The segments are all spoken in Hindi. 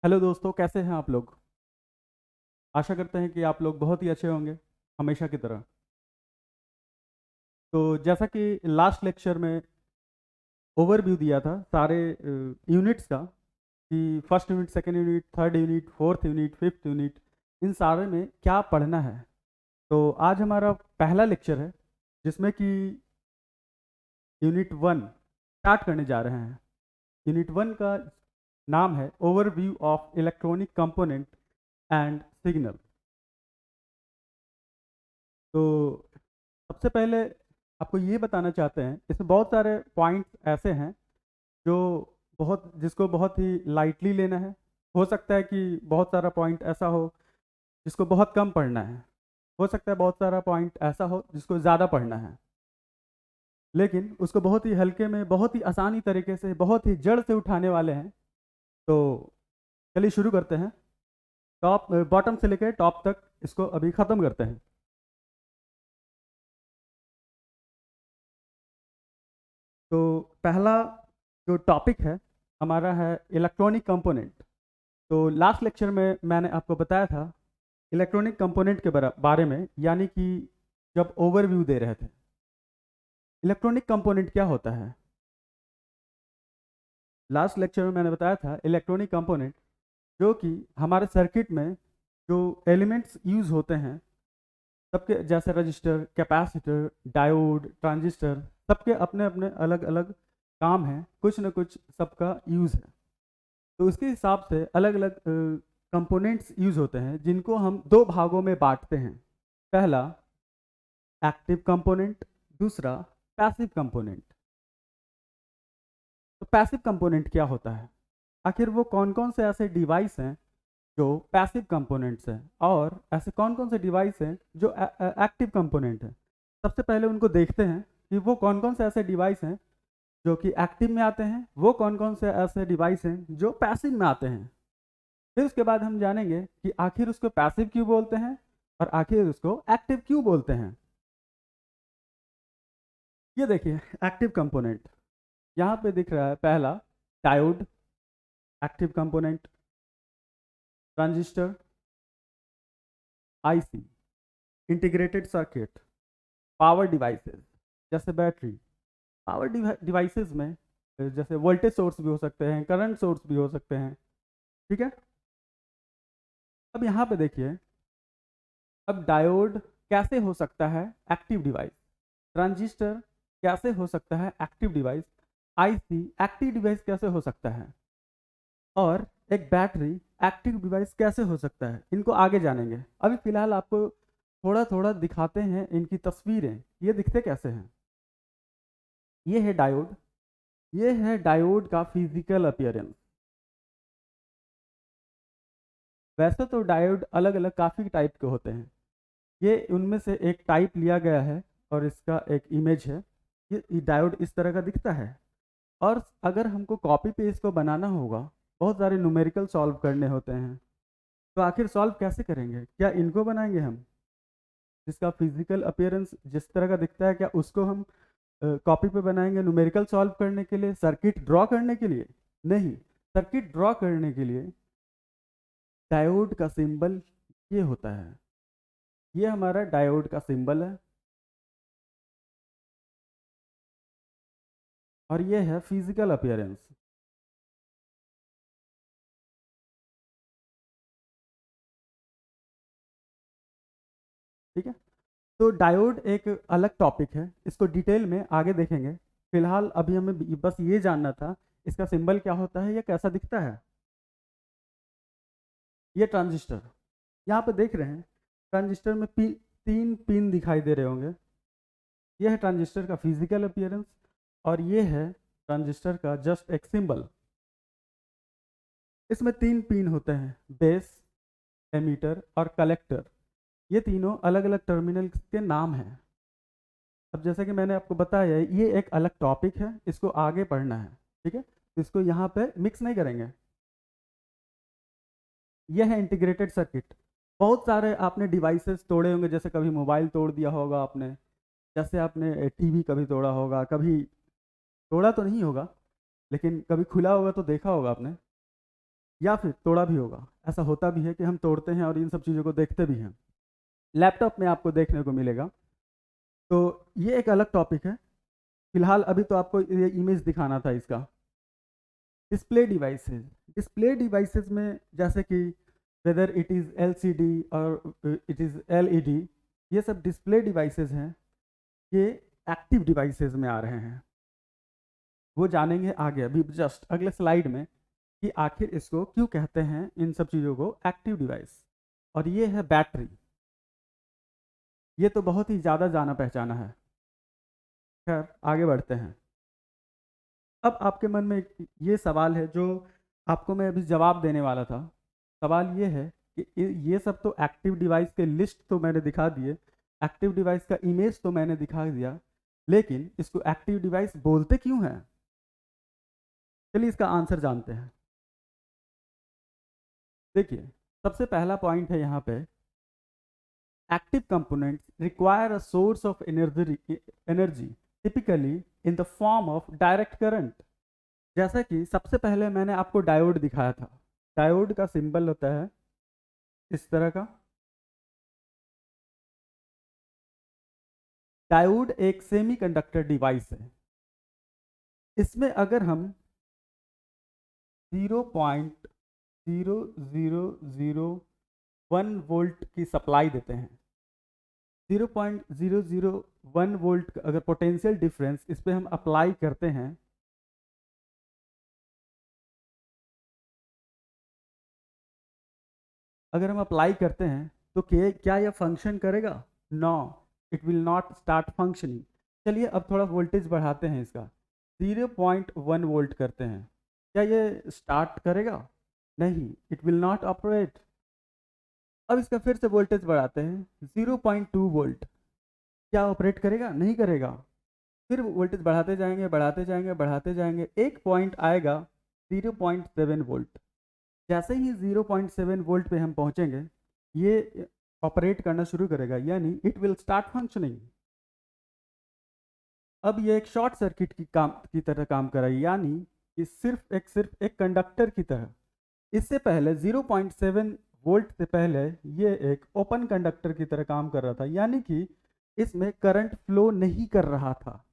हेलो दोस्तों, कैसे हैं आप लोग। आशा करते हैं कि आप लोग बहुत ही अच्छे होंगे, हमेशा की तरह। तो जैसा कि लास्ट लेक्चर में ओवरव्यू दिया था सारे यूनिट्स का, कि first unit, second unit, third unit, fourth unit, fifth unit, इन सारे में क्या पढ़ना है। तो आज हमारा पहला लेक्चर है, जिसमें कि यूनिट वन स्टार्ट करने जा रहे हैं। यूनिट वन का नाम है overview of electronic component and signal. तो सबसे पहले आपको ये बताना चाहते हैं, इसमें बहुत सारे पॉइंट्स ऐसे हैं जो जिसको बहुत ही लाइटली लेना है। हो सकता है कि बहुत सारा पॉइंट ऐसा हो जिसको बहुत कम पढ़ना है। हो सकता है बहुत सारा पॉइंट ऐसा हो जिसको ज़्यादा पढ़ना है, लेकिन उसको बहुत ही हल्के में, बहुत ही आसानी तरीके से, बहुत ही जड़ से उठाने वाले हैं। तो चलिए शुरू करते हैं। टॉप बॉटम से लेकर टॉप तक इसको अभी ख़त्म करते हैं। तो पहला जो टॉपिक है हमारा है इलेक्ट्रॉनिक कंपोनेंट। तो लास्ट लेक्चर में मैंने आपको बताया था इलेक्ट्रॉनिक कंपोनेंट के बारे में, यानी कि जब ओवरव्यू दे रहे थे। इलेक्ट्रॉनिक कंपोनेंट क्या होता है, लास्ट लेक्चर में मैंने बताया था इलेक्ट्रॉनिक कंपोनेंट जो कि हमारे सर्किट में जो एलिमेंट्स यूज़ होते हैं, सबके जैसे रजिस्टर, कैपेसिटर, डायोड, ट्रांजिस्टर, सबके अपने अपने अलग अलग काम हैं, कुछ न कुछ सबका यूज़ है। तो उसके हिसाब से अलग अलग कंपोनेंट्स यूज़ होते हैं, जिनको हम दो भागों में बांटते हैं। पहला एक्टिव कंपोनेंट, दूसरा पैसिव कंपोनेंट। तो पैसिव कंपोनेंट क्या होता है, आखिर वो कौन कौन से ऐसे डिवाइस हैं जो पैसिव कंपोनेंट्स हैं, और ऐसे कौन कौन से डिवाइस हैं जो एक्टिव कंपोनेंट हैं। सबसे पहले उनको देखते हैं कि वो कौन कौन से ऐसे डिवाइस हैं जो कि एक्टिव में आते हैं, वो कौन कौन से ऐसे डिवाइस हैं जो पैसिव में आते हैं। फिर उसके बाद हम जानेंगे कि आखिर उसको पैसिव क्यों बोलते हैं और आखिर उसको एक्टिव क्यों बोलते हैं। ये देखिए एक्टिव कंपोनेंट, यहाँ पे दिख रहा है पहला diode, active component, transistor, IC, integrated circuit, power devices जैसे बैटरी। पावर डिवाइसेस में जैसे वोल्टेज सोर्स भी हो सकते हैं, करंट सोर्स भी हो सकते हैं। ठीक है। अब यहाँ पे देखिए, अब डायोड कैसे हो सकता है एक्टिव डिवाइस, ट्रांजिस्टर कैसे हो सकता है active device, IC active device कैसे हो सकता है, और एक बैटरी एक्टिव डिवाइस कैसे हो सकता है, इनको आगे जानेंगे। अभी फिलहाल आपको थोड़ा थोड़ा दिखाते हैं इनकी तस्वीरें, ये दिखते कैसे हैं। ये है डायोड, ये है डायोड का फिजिकल अपीयरेंस। वैसे तो डायोड अलग अलग काफ़ी टाइप के होते हैं, ये उनमें से एक टाइप लिया गया है और इसका एक इमेज है। ये डायोड इस तरह का दिखता है। और अगर हमको कॉपी पेस्ट को बनाना होगा, बहुत सारे न्यूमेरिकल सॉल्व करने होते हैं, तो आखिर सॉल्व कैसे करेंगे, क्या इनको बनाएंगे हम, जिसका फिजिकल अपीयरेंस जिस तरह का दिखता है, क्या उसको हम कॉपी पे बनाएंगे न्यूमेरिकल सॉल्व करने के लिए, सर्किट ड्रॉ करने के लिए? नहीं, सर्किट ड्रॉ करने के लिए डायोड का सिंबल ये होता है। ये हमारा डायोड का सिंबल है और ये है फिजिकल अपीयरेंस। ठीक है। तो डायोड एक अलग टॉपिक है, इसको डिटेल में आगे देखेंगे। फिलहाल अभी हमें बस ये जानना था इसका सिंबल क्या होता है या कैसा दिखता है। ये ट्रांजिस्टर, यहाँ पे देख रहे हैं ट्रांजिस्टर में तीन पिन दिखाई दे रहे होंगे। ये है ट्रांजिस्टर का फिजिकल अपीयरेंस और ये है ट्रांजिस्टर का जस्ट एक सिंबल। इसमें तीन पिन होते हैं, बेस, एमीटर और कलेक्टर। ये तीनों अलग अलग टर्मिनल के नाम हैं। अब जैसे कि मैंने आपको बताया, ये एक अलग टॉपिक है, इसको आगे पढ़ना है। ठीक है, तो इसको यहाँ पे मिक्स नहीं करेंगे। यह है इंटीग्रेटेड सर्किट। बहुत सारे आपने डिवाइसेस तोड़े होंगे, जैसे कभी मोबाइल तोड़ दिया होगा आपने, जैसे आपने टीवी कभी तोड़ा होगा, कभी तोड़ा तो नहीं होगा लेकिन कभी खुला होगा तो देखा होगा आपने। या फिर तोड़ा भी होगा। ऐसा होता भी है कि हम तोड़ते हैं और इन सब चीज़ों को देखते भी हैं। लैपटॉप में आपको देखने को मिलेगा। तो ये एक अलग टॉपिक है। फिलहाल अभी तो आपको ये इमेज दिखाना था इसका। डिस्प्ले डिवाइसेस में जैसे कि वेदर इट इज़ एलसीडी और इट इज़ एलईडी, ये सब डिस्प्ले डिवाइसेस हैं। ये एक्टिव डिवाइसेस में आ रहे हैं। वो जानेंगे आगे अभी जस्ट अगले स्लाइड में कि आखिर इसको क्यों कहते हैं इन सब चीज़ों को एक्टिव डिवाइस। और ये है बैटरी। ये तो बहुत ही ज़्यादा जाना पहचाना है। खैर आगे बढ़ते हैं। अब आपके मन में ये सवाल है जो आपको मैं अभी जवाब देने वाला था। सवाल ये है कि ये सब तो एक्टिव डिवाइस के लिस्ट तो मैंने दिखा दिए, एक्टिव डिवाइस का इमेज तो मैंने दिखा दिया, लेकिन इसको एक्टिव डिवाइस बोलते क्यों हैं? चलिए इसका आंसर जानते हैं। देखिए, सबसे पहला पॉइंट है यहाँ पे, active components require a source of energy typically in the form of direct current. जैसा कि सबसे पहले मैंने आपको डायोड दिखाया था। डायोड का सिंबल होता है इस तरह का। डायोड एक सेमीकंडक्टर डिवाइस है। इसमें अगर हम 0.0001 वोल्ट की सप्लाई देते हैं, 0.001 वोल्ट का अगर पोटेंशियल डिफरेंस इस पर हम अप्लाई करते हैं, अगर हम अप्लाई करते हैं तो क्या यह फंक्शन करेगा? No, it will not start functioning. चलिए अब थोड़ा वोल्टेज बढ़ाते हैं इसका, 0.1 वोल्ट करते हैं। क्या ये स्टार्ट करेगा? नहीं, इट विल नॉट ऑपरेट। अब इसका फिर से वोल्टेज बढ़ाते हैं, 0.2 वोल्ट। क्या ऑपरेट करेगा? नहीं करेगा। फिर वोल्टेज बढ़ाते जाएंगे बढ़ाते जाएंगे बढ़ाते जाएंगे, एक पॉइंट आएगा 0.7 वोल्ट। जैसे ही 0.7 वोल्ट पे हम पहुंचेंगे, ये ऑपरेट करना शुरू करेगा, यानी इट विल स्टार्ट फंक्शनिंग। अब ये एक शॉर्ट सर्किट की तरह काम कर रहा है, यानी कि सिर्फ एक कंडक्टर की तरह। इससे पहले 0.7 वोल्ट से पहले ये एक ओपन कंडक्टर की तरह काम कर रहा था, यानी कि इसमें करंट फ्लो नहीं कर रहा था।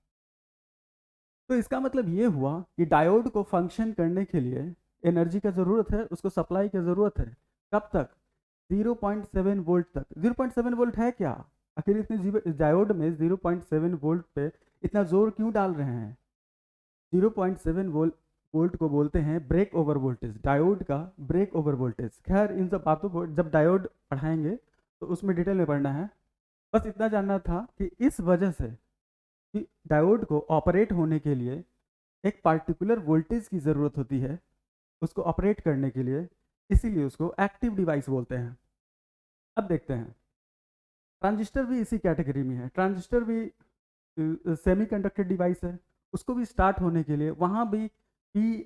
तो इसका मतलब ये हुआ कि डायोड को फंक्शन करने के लिए एनर्जी का ज़रूरत है, उसको सप्लाई की ज़रूरत है। कब तक? 0.7 वोल्ट तक। 0.7 वोल्ट है क्या? आखिर इतने डायोड में 0.7 वोल्ट पे इतना जोर क्यों डाल रहे हैं? 0.7 वोल्ट को बोलते हैं ब्रेक ओवर वोल्टेज, डायोड का ब्रेक ओवर वोल्टेज। खैर इन सब बातों को जब डायोड पढ़ाएंगे तो उसमें डिटेल में पढ़ना है। बस इतना जानना था कि इस वजह से कि डायोड को ऑपरेट होने के लिए एक पार्टिकुलर वोल्टेज की ज़रूरत होती है उसको ऑपरेट करने के लिए, इसीलिए उसको एक्टिव डिवाइस बोलते हैं। अब देखते हैं, ट्रांजिस्टर भी इसी कैटेगरी में है। ट्रांजिस्टर भी सेमीकंडक्टर डिवाइस है। उसको भी स्टार्ट होने के लिए वहाँ भी पी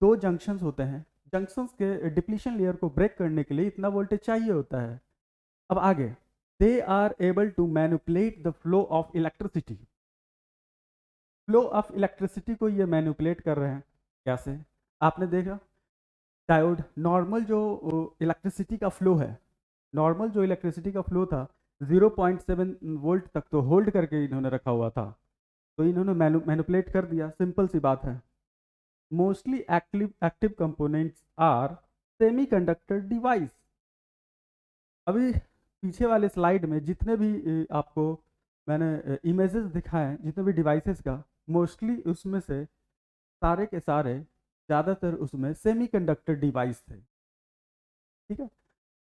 दो जंक्शंस होते हैं। जंक्शंस के डिप्लीशन लेयर को ब्रेक करने के लिए इतना वोल्टेज चाहिए होता है। अब आगे, they are able to manipulate the flow of electricity. Flow of electricity को ये मैनिपुलेट कर रहे हैं। कैसे? आपने देखा डायोड, नॉर्मल जो इलेक्ट्रिसिटी का फ्लो है, नॉर्मल जो इलेक्ट्रिसिटी का फ्लो था 0.7 वोल्ट तक तो होल्ड करके इन्होंने रखा हुआ था, तो इन्होंने मैनिपुलेट कर दिया। सिंपल सी बात है। Mostly active components are semiconductor device. अभी पीछे वाले स्लाइड में जितने भी आपको मैंने इमेजेस दिखाए, जितने भी डिवाइसेस का, मोस्टली उसमें से सारे के सारे ज़्यादातर उसमें सेमीकंडक्टर डिवाइस थे। ठीक है,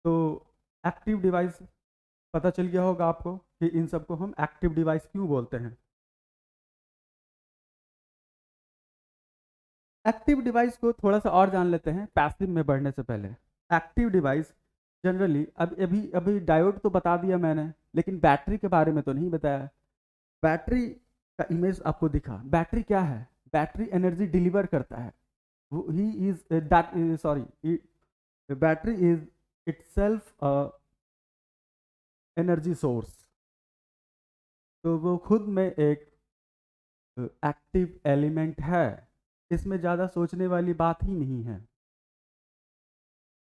तो एक्टिव डिवाइस पता चल गया होगा आपको कि इन सबको हम एक्टिव डिवाइस क्यों बोलते हैं। एक्टिव डिवाइस को थोड़ा सा और जान लेते हैं पैसिव में बढ़ने से पहले। एक्टिव डिवाइस जनरली अभी अभी डायोड तो बता दिया मैंने, लेकिन बैटरी के बारे में तो नहीं बताया। बैटरी का इमेज आपको दिखा। बैटरी क्या है? बैटरी एनर्जी डिलीवर करता है। He is that sorry battery is itself energy source. तो वो खुद में एक एक्टिव एलिमेंट है। इसमें ज़्यादा सोचने वाली बात ही नहीं है।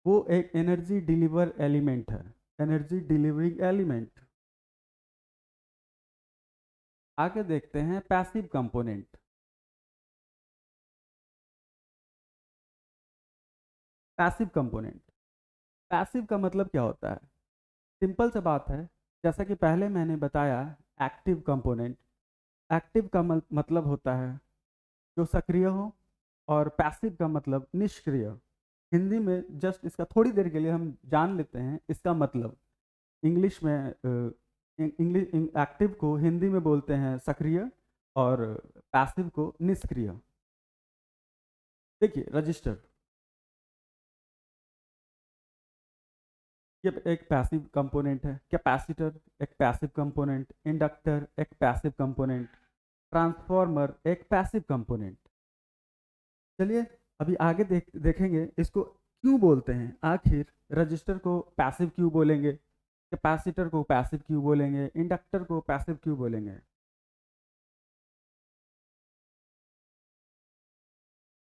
वो एक एनर्जी डिलीवर एलिमेंट है, एनर्जी डिलीवरिंग एलिमेंट। आगे देखते हैं passive component. Passive component, passive का मतलब क्या होता है? सिंपल सा बात है, जैसा कि पहले मैंने बताया, एक्टिव कंपोनेंट। एक्टिव का मतलब होता है जो सक्रिय हो, और पैसिव का मतलब निष्क्रिय। हिंदी में जस्ट इसका थोड़ी देर के लिए हम जान लेते हैं इसका मतलब। इंग्लिश में इंग्लिश एक्टिव को हिंदी में बोलते हैं सक्रिय, और पैसिव को निष्क्रिय। देखिए रजिस्टर, ये एक पैसिव कंपोनेंट है। कैपेसिटर एक पैसिव कंपोनेंट, इंडक्टर एक पैसिव कंपोनेंट, ट्रांसफार्मर एक पैसिव कंपोनेंट। चलिए अभी आगे देखेंगे इसको क्यों बोलते हैं। आखिर रजिस्टर को पैसिव क्यों बोलेंगे, कैपेसिटर को पैसिव क्यों बोलेंगे, इंडक्टर को पैसिव क्यों बोलेंगे।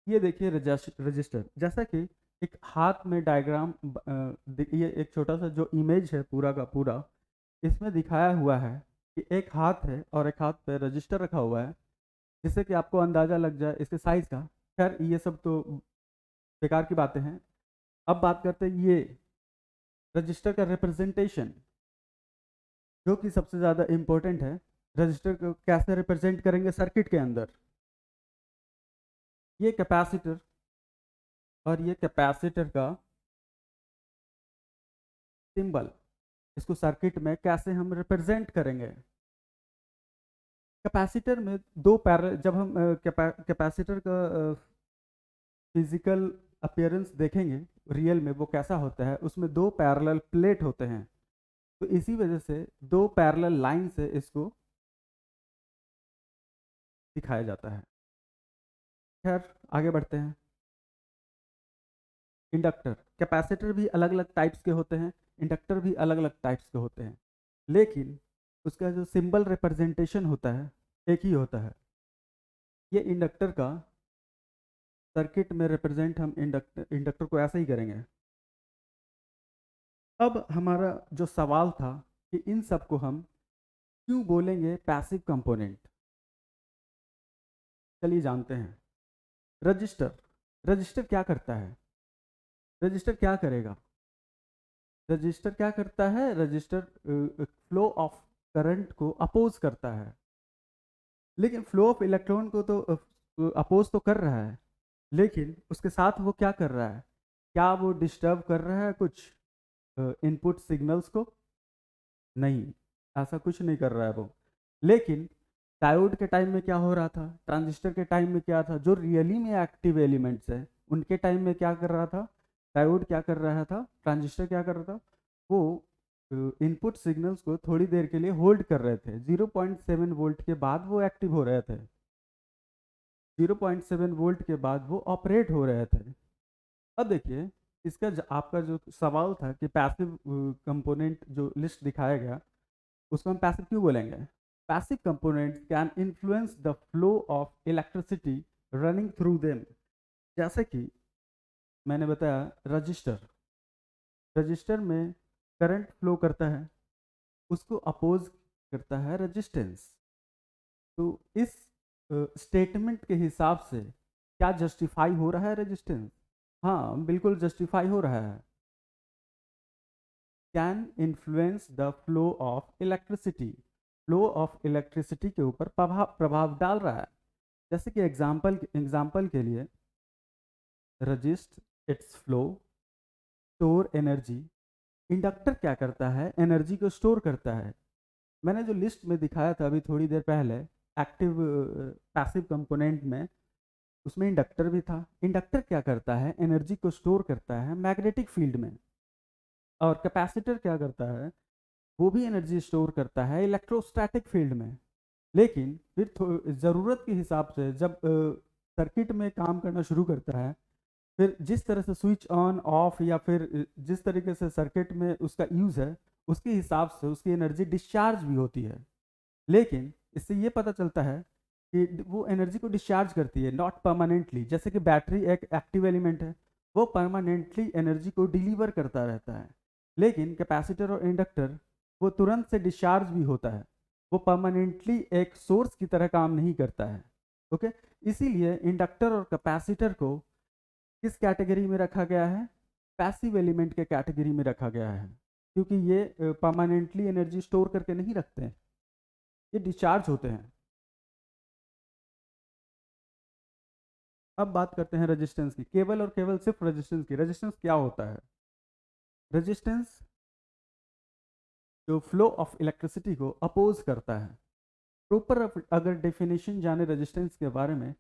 ये देखिए रजिस्टर, जैसा कि एक हाथ में डायग्राम, ये एक छोटा सा जो इमेज है पूरा का पूरा, इसमें दिखाया हुआ है कि एक हाथ है और एक हाथ पे रजिस्टर रखा हुआ है, जिससे कि आपको अंदाज़ा लग जाए इसके साइज़ का। खैर ये सब तो बेकार की बातें हैं। अब बात करते हैं ये रजिस्टर का रिप्रेजेंटेशन, जो कि सबसे ज़्यादा इम्पोर्टेंट है। रजिस्टर को कैसे रिप्रेजेंट करेंगे सर्किट के अंदर। ये कैपेसिटर, और ये कैपेसिटर का सिंबल, इसको सर्किट में कैसे हम रिप्रेजेंट करेंगे। कैपेसिटर में दो पैरल, जब हम कैपेसिटर का फिजिकल अपीयरेंस देखेंगे रियल में वो कैसा होता है, उसमें दो पैरेलल प्लेट होते हैं। तो इसी वजह से दो पैरेलल लाइन से इसको दिखाया जाता है। खैर आगे बढ़ते हैं। इंडक्टर, कैपेसिटर भी अलग अलग टाइप्स के होते हैं, इंडक्टर भी अलग अलग टाइप्स के होते हैं, लेकिन उसका जो सिंबल रिप्रेजेंटेशन होता है एक ही होता है। ये इंडक्टर का सर्किट में रिप्रेजेंट हम इंडक्टर को ऐसे ही करेंगे। अब हमारा जो सवाल था कि इन सब को हम क्यों बोलेंगे पैसिव कंपोनेंट, चलिए जानते हैं। रजिस्टर, रजिस्टर क्या करता है? रजिस्टर क्या करेगा? रजिस्टर क्या करता है? रजिस्टर फ्लो ऑफ करंट को अपोज करता है। लेकिन फ्लो ऑफ इलेक्ट्रॉन को तो अपोज तो कर रहा है, लेकिन उसके साथ वो क्या कर रहा है? क्या वो डिस्टर्ब कर रहा है कुछ इनपुट सिग्नल्स को? नहीं, ऐसा कुछ नहीं कर रहा है वो। लेकिन डायोड के टाइम में क्या हो रहा था, ट्रांजिस्टर के टाइम में क्या था, जो रियली में एक्टिव एलिमेंट्स है उनके टाइम में क्या कर रहा था? डायोड क्या कर रहा था, ट्रांजिस्टर क्या कर रहा था? वो इनपुट सिग्नल्स को थोड़ी देर के लिए होल्ड कर रहे थे। 0.7 वोल्ट के बाद वो एक्टिव हो रहे थे, 0.7 वोल्ट के बाद वो ऑपरेट हो रहे थे। अब देखिए इसका आपका जो सवाल था कि पैसिव कंपोनेंट जो लिस्ट दिखाया गया उसको हम पैसिव क्यों बोलेंगे। Passive components can influence the flow of electricity running through them. जैसे कि मैंने बताया रजिस्टर, रजिस्टर में करंट फ्लो करता है, उसको अपोज करता है रेजिस्टेंस। तो इस स्टेटमेंट के हिसाब से क्या जस्टिफाई हो रहा है रेजिस्टेंस? हाँ बिल्कुल जस्टिफाई हो रहा है। Can influence the flow of electricity, flow of electricity के ऊपर प्रभाव डाल रहा है। जैसे कि एग्जाम्पल के लिए resist it's flow, store energy. Inductor क्या करता है? एनर्जी को स्टोर करता है। मैंने जो लिस्ट में दिखाया था अभी थोड़ी देर पहले एक्टिव पैसिव कंपोनेंट में, उसमें इंडक्टर भी था। इंडक्टर क्या करता है? एनर्जी को स्टोर करता है मैग्नेटिक फील्ड में। और कैपेसिटर क्या करता है? वो भी एनर्जी स्टोर करता है इलेक्ट्रोस्टैटिक फील्ड में। लेकिन फिर ज़रूरत के हिसाब से जब सर्किट में काम करना शुरू करता है, फिर जिस तरह से स्विच ऑन ऑफ या फिर जिस तरीके से सर्किट में उसका यूज़ है उसके हिसाब से उसकी एनर्जी डिस्चार्ज भी होती है। लेकिन इससे ये पता चलता है कि वो एनर्जी को डिस्चार्ज करती है नॉट परमानेंटली। जैसे कि बैटरी एक एक्टिव एलिमेंट है, वो परमानेंटली एनर्जी को डिलीवर करता रहता है। लेकिन कैपेसिटर और इंडक्टर वो तुरंत से डिस्चार्ज भी होता है, वो परमानेंटली एक सोर्स की तरह काम नहीं करता है। ओके, इसीलिए इंडक्टर और कैपेसिटर को किस कैटेगरी में रखा गया है? पैसिव एलिमेंट के कैटेगरी में रखा गया है, क्योंकि ये परमानेंटली एनर्जी स्टोर करके नहीं रखते हैं, ये डिस्चार्ज होते हैं। अब बात करते हैं रेजिस्टेंस की, केवल और केवल सिर्फ रेजिस्टेंस की। रेजिस्टेंस क्या होता है? रेजिस्टेंस जो फ्लो ऑफ इलेक्ट्रिसिटी को अपोज करता है। प्रॉपर अगर डेफिनेशन जाने रेजिस्टेंस के बारे में,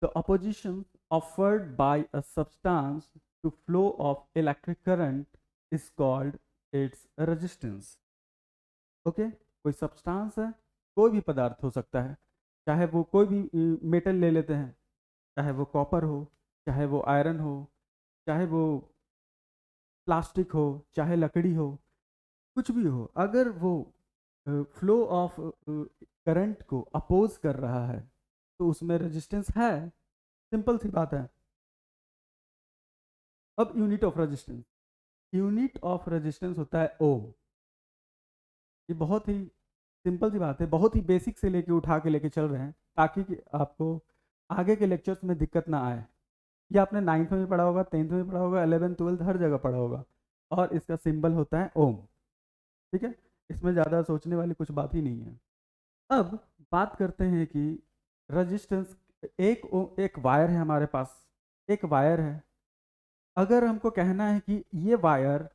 the opposition offered by a substance to flow of electric current is called its resistance. Okay, कोई सब्सटेंस है, कोई भी पदार्थ हो सकता है, चाहे वो कोई भी मेटल ले लेते हैं, चाहे वो कॉपर हो, चाहे वो आयरन हो, चाहे वो प्लास्टिक हो, चाहे लकड़ी हो, कुछ भी हो, अगर वो फ्लो ऑफ करंट को अपोज कर रहा है तो उसमें रेजिस्टेंस है। सिंपल सी बात है। अब unit of resistance, unit of resistance होता है ओम। ये बहुत ही सिंपल सी बात है, बहुत ही बेसिक से लेके उठा के लेके चल रहे हैं ताकि कि आपको आगे के लेक्चर्स में दिक्कत ना आए। ये आपने 9th में भी पढ़ा होगा, 10th में भी पढ़ा होगा, 11th 12th हर जगह पढ़ा होगा। और इसका सिंबल होता है ओम। ठीक है, इसमें ज़्यादा सोचने वाली कुछ बात ही नहीं है। अब बात करते हैं कि रेजिस्टेंस, एक वायर है हमारे पास, एक वायर है। अगर हमको कहना है कि ये वायर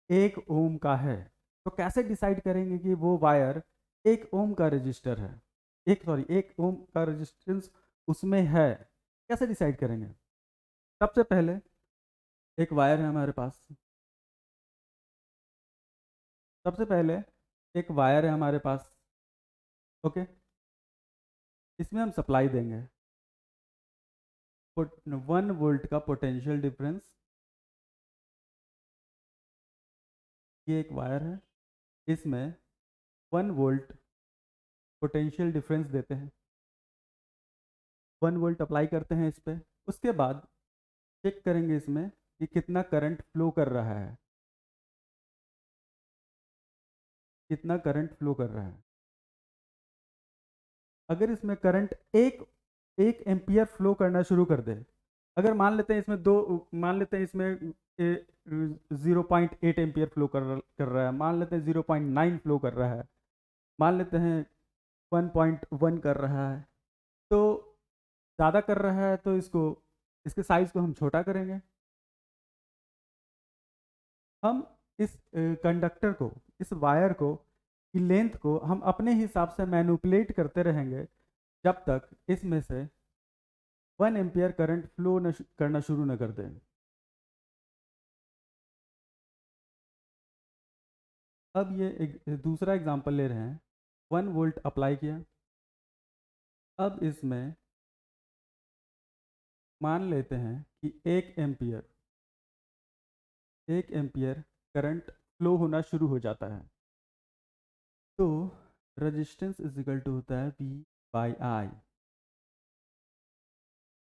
1 ओम का है, तो कैसे डिसाइड करेंगे कि वो वायर 1 ओम का रजिस्टर है, 1 ओम का रेजिस्टेंस उसमें है? कैसे डिसाइड करेंगे? सबसे पहले एक वायर है हमारे पास, सबसे पहले एक वायर है हमारे पास। ओके, इसमें हम सप्लाई देंगे 1 वोल्ट का पोटेंशियल डिफरेंस। ये एक वायर है, इसमें 1 वोल्ट पोटेंशियल डिफरेंस देते हैं, 1 वोल्ट अप्लाई करते हैं इस पर। उसके बाद चेक करेंगे इसमें कि कितना करंट फ्लो कर रहा है, कितना करंट फ्लो कर रहा है। अगर इसमें करंट एक एक एम्पियर फ्लो करना शुरू कर दे, अगर मान लेते हैं इसमें मान लेते हैं इसमें 0.8 एम्पियर फ्लो कर रहा है, मान लेते हैं 0.9 फ्लो कर रहा है, मान लेते हैं 1.1 कर रहा है, तो ज़्यादा कर रहा है तो इसके साइज़ को हम छोटा करेंगे। हम इस कंडक्टर को, इस वायर को की लेंथ को हम अपने हिसाब से मैनिपुलेट करते रहेंगे जब तक इसमें से 1 एम्पियर करंट फ्लो करना शुरू न कर दें। अब ये एक दूसरा एग्जांपल ले रहे हैं। 1 वोल्ट अप्लाई किया, अब इसमें मान लेते हैं कि 1 एम्पियर करंट फ्लो होना शुरू हो जाता है। तो रेजिस्टेंस इज इक्वल टू होता है V बाई आई।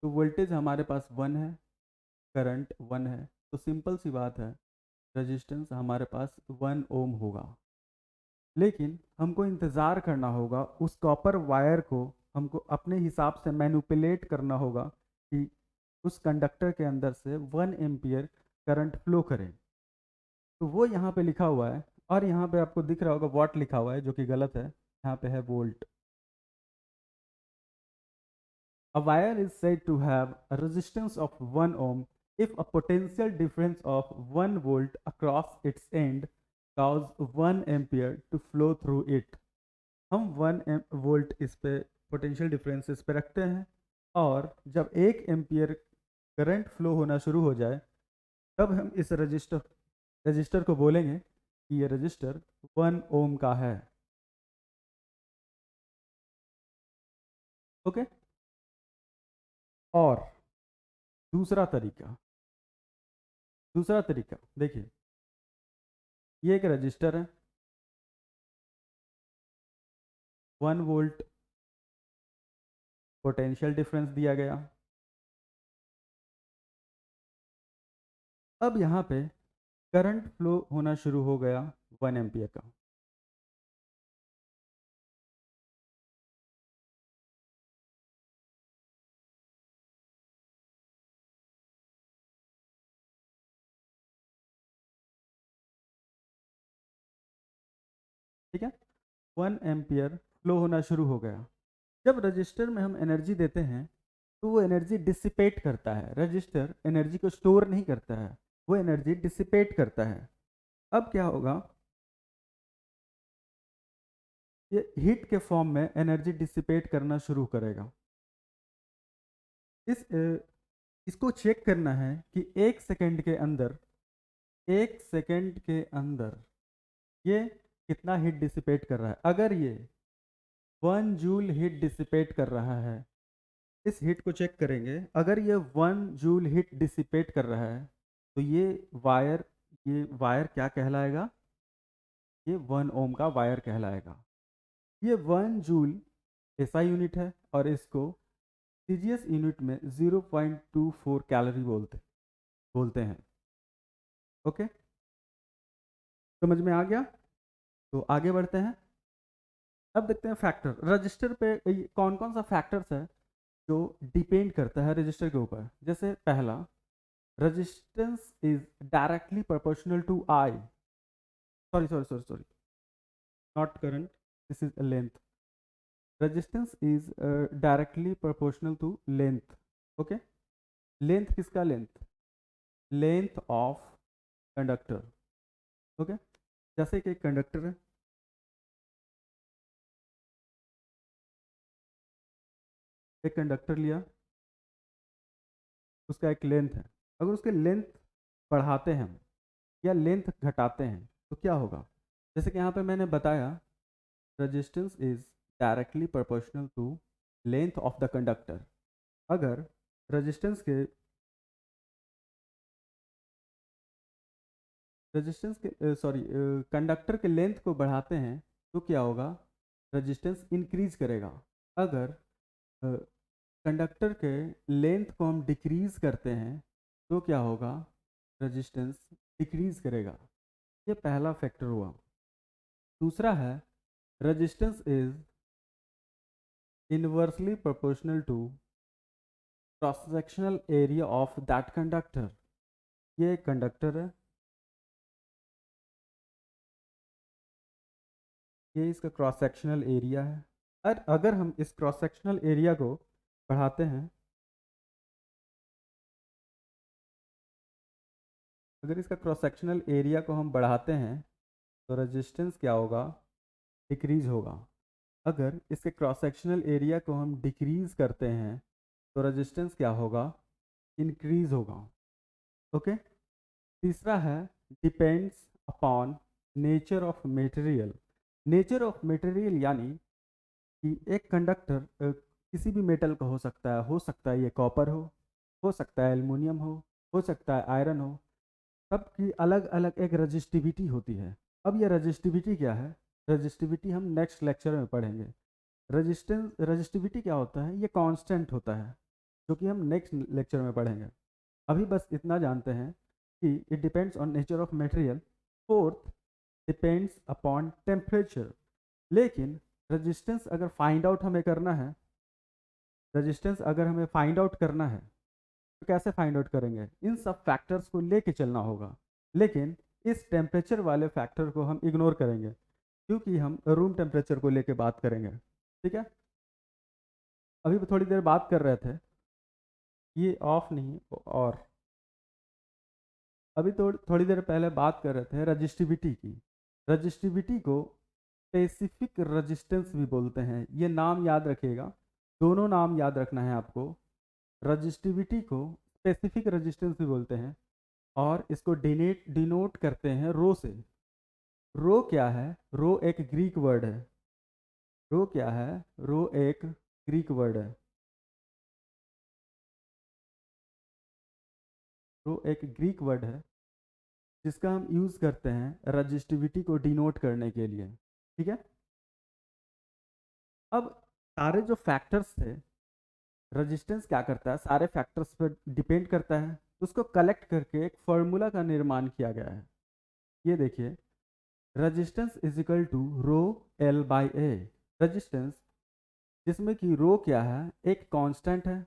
तो वोल्टेज हमारे पास 1 है, करंट 1 है, तो सिंपल सी बात है, रेजिस्टेंस हमारे पास 1 ओम होगा। लेकिन हमको इंतज़ार करना होगा, उस कॉपर वायर को हमको अपने हिसाब से मैनिपुलेट करना होगा कि उस कंडक्टर के अंदर से 1 एम्पियर करंट फ्लो करे। तो वो यहाँ पे लिखा हुआ है, और यहाँ पे आपको दिख रहा होगा वॉट लिखा हुआ है, जो कि गलत है, यहाँ पे है volt. A wire is said to have a resistance of 1 ohm if a potential difference of 1 volt across its end cause 1 ampere to flow through it. हम 1 वोल्ट इस पे पोटेंशियल डिफरेंस इस पे रखते हैं, और जब 1 एम्पियर करंट फ्लो होना शुरू हो जाए तब हम इस रजिस्टर को बोलेंगे कि ये रजिस्टर 1 ओम का है। ओके, और दूसरा तरीका, देखिए, ये एक रजिस्टर है, 1 वोल्ट पोटेंशियल डिफरेंस दिया गया, अब यहाँ पे करंट फ्लो होना शुरू हो गया 1 एम्पियर का। ठीक है, 1 एम्पियर फ्लो होना शुरू हो गया। जब रजिस्टर में हम एनर्जी देते हैं तो वो एनर्जी डिसिपेट करता है। रजिस्टर एनर्जी को स्टोर नहीं करता है, वो एनर्जी डिसिपेट करता है। अब क्या होगा, ये हीट के फॉर्म में एनर्जी डिसिपेट करना शुरू करेगा। इसको चेक करना है कि 1 सेकेंड के अंदर ये कितना हीट डिसिपेट कर रहा है। अगर ये 1 जूल हीट डिसिपेट कर रहा है, इस हीट को चेक करेंगे। अगर ये 1 जूल हीट डिसिपेट कर रहा है तो ये वायर क्या कहलाएगा, ये 1 ओम का वायर कहलाएगा। ये 1 जूल एसआई यूनिट है और इसको सीजीएस यूनिट में 0.24 कैलोरी बोलते हैं। ओके, समझ में आ गया? तो आगे बढ़ते हैं। अब देखते हैं फैक्टर रजिस्टर पे कौन कौन सा फैक्टर्स है जो डिपेंड करता है रजिस्टर के ऊपर। जैसे पहला, resistance is directly proportional to I, sorry, not current, this is length. Resistance is directly proportional to length. Okay, length किसका, लेंथ ऑफ कंडक्टर। ओके, जैसे कि एक कंडक्टर है, एक कंडक्टर लिया, उसका एक लेंथ है। अगर उसके लेंथ बढ़ाते हैं हम या लेंथ घटाते हैं तो क्या होगा। जैसे कि यहाँ पे मैंने बताया, resistance is directly proportional to length of the conductor. अगर रेजिस्टेंस के कंडक्टर के लेंथ को बढ़ाते हैं तो क्या होगा, रेजिस्टेंस इंक्रीज करेगा। अगर कंडक्टर के लेंथ को हम डिक्रीज करते हैं तो क्या होगा, रेजिस्टेंस डिक्रीज करेगा। ये पहला फैक्टर हुआ। दूसरा है, resistance is inversely proportional to cross sectional area of that conductor. ये कंडक्टर है, ये इसका क्रॉस सेक्शनल एरिया है। और अगर हम इस क्रॉस सेक्शनल एरिया को बढ़ाते हैं, अगर इसका क्रॉस सेक्शनल एरिया को हम बढ़ाते हैं तो रेजिस्टेंस क्या होगा, डिक्रीज होगा। अगर इसके क्रॉस सेक्शनल एरिया को हम डिक्रीज करते हैं तो रेजिस्टेंस क्या होगा, इंक्रीज होगा। ओके, तीसरा है, depends upon nature of material. Nature of material यानी कि एक कंडक्टर किसी भी मेटल का हो सकता है ये कॉपर हो सकता है एल्युमिनियम हो सकता है आयरन हो। सबकी अलग अलग एक रजिस्टिविटी होती है। अब ये रजिस्टिविटी क्या है, रजिस्टिविटी हम नेक्स्ट लेक्चर में पढ़ेंगे। रजिस्टिविटी क्या होता है, ये कांस्टेंट होता है, जो कि हम नेक्स्ट लेक्चर में पढ़ेंगे। अभी बस इतना जानते हैं कि it depends on nature of material. Fourth, depends upon temperature. लेकिन रेजिस्टेंस अगर फाइंड आउट हमें करना है, रेजिस्टेंस अगर हमें फाइंड आउट करना है तो कैसे फाइंड आउट करेंगे, इन सब फैक्टर्स को लेके चलना होगा। लेकिन इस टेम्परेचर वाले फैक्टर को हम इग्नोर करेंगे क्योंकि हम रूम टेम्परेचर को लेके बात करेंगे। ठीक है, अभी थोड़ी देर बात कर रहे थे, ये ऑफ नहीं और अभी थोड़ी देर पहले बात कर रहे थे रजिस्टिविटी की। रजिस्टिविटी को स्पेसिफिक रेजिस्टेंस भी बोलते हैं, ये नाम याद रखिएगा, दोनों नाम याद रखना है आपको। रजिस्टिविटी को स्पेसिफिक रेजिस्टेंस भी बोलते हैं और इसको डिनोट करते हैं रो से। रो क्या है, रो एक ग्रीक वर्ड है। रो क्या है, रो एक ग्रीक वर्ड है। रो एक ग्रीक वर्ड है जिसका हम यूज़ करते हैं रजिस्टिविटी को डिनोट करने के लिए। ठीक है, अब सारे जो फैक्टर्स थे, रेजिस्टेंस क्या करता है, सारे फैक्टर्स पर डिपेंड करता है। उसको कलेक्ट करके एक फॉर्मूला का निर्माण किया गया है। ये देखिए, resistance is equal to rho L by A. Resistance जिसमें कि रो क्या है, एक कांस्टेंट है।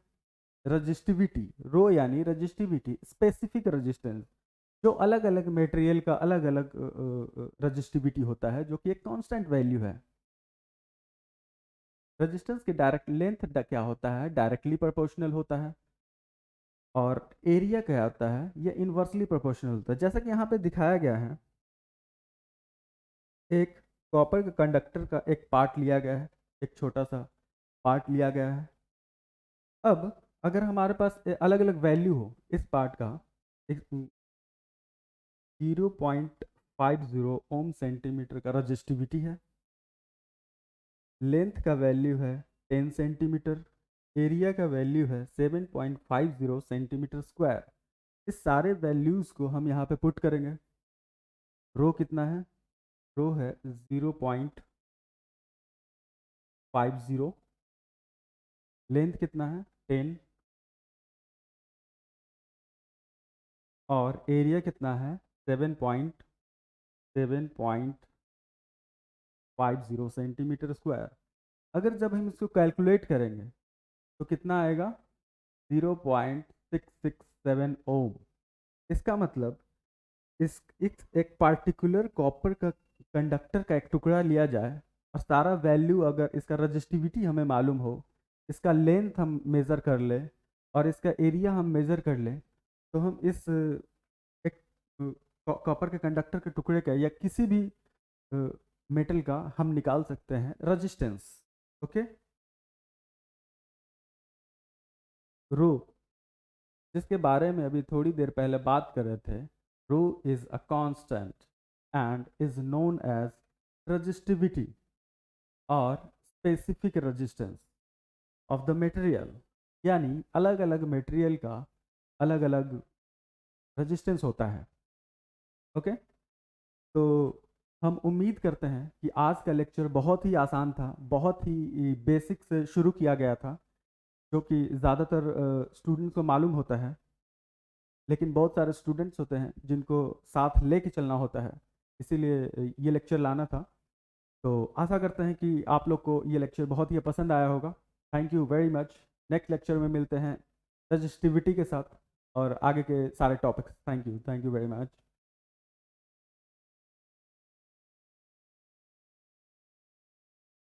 रजिस्टिविटी, रो यानी रजिस्टिविटी, स्पेसिफिक रेजिस्टेंस, जो अलग अलग मटेरियल का अलग अलग रजिस्टिविटी होता है, जो कि एक कांस्टेंट वैल्यू है। रेजिस्टेंस की डायरेक्ट लेंथ क्या होता है, डायरेक्टली प्रोपोर्शनल होता है। और एरिया क्या होता है, ये इन्वर्सली प्रोपोर्शनल होता है। जैसा कि यहाँ पे दिखाया गया है, एक कॉपर के कंडक्टर का एक पार्ट लिया गया है, एक छोटा सा पार्ट लिया गया है। अब अगर हमारे पास अलग अलग वैल्यू हो इस पार्ट का, 0.50 ओम सेंटीमीटर का रजिस्टिविटी है, लेंथ का वैल्यू है 10 सेंटीमीटर, एरिया का वैल्यू है 7.50 सेंटीमीटर स्क्वायर। इस सारे वैल्यूज़ को हम यहाँ पे पुट करेंगे। रो कितना है, रो है 0.50, लेंथ कितना है 10, और एरिया कितना है 7.50 सेंटीमीटर स्क्वायर। अगर जब हम इसको कैलकुलेट करेंगे तो कितना आएगा, 0.667 ओम। इसका मतलब इस एक पार्टिकुलर कॉपर का कंडक्टर का एक टुकड़ा लिया जाए और सारा वैल्यू, अगर इसका रजिस्टिविटी हमें मालूम हो, इसका लेंथ हम मेज़र कर लें और इसका एरिया हम मेज़र कर लें, तो हम इस एक कॉपर के कंडक्टर के टुकड़े का या किसी भी मेटल का हम निकाल सकते हैं रजिस्टेंस। ओके, रो, जिसके बारे में अभी थोड़ी देर पहले बात कर रहे थे, rho is a constant and is known as resistivity और specific resistance of the material. यानी अलग अलग मटेरियल का अलग अलग रेजिस्टेंस होता है। ओके, तो हम उम्मीद करते हैं कि आज का लेक्चर बहुत ही आसान था, बहुत ही बेसिक से शुरू किया गया था, जो कि ज़्यादातर स्टूडेंट्स को मालूम होता है, लेकिन बहुत सारे स्टूडेंट्स होते हैं जिनको साथ लेके चलना होता है, इसीलिए ये लेक्चर लाना था। तो आशा करते हैं कि आप लोग को ये लेक्चर बहुत ही पसंद आया होगा। Thank you very much. Next lecture में मिलते हैं रजिस्टिविटी के साथ और आगे के सारे topics. Thank you very much.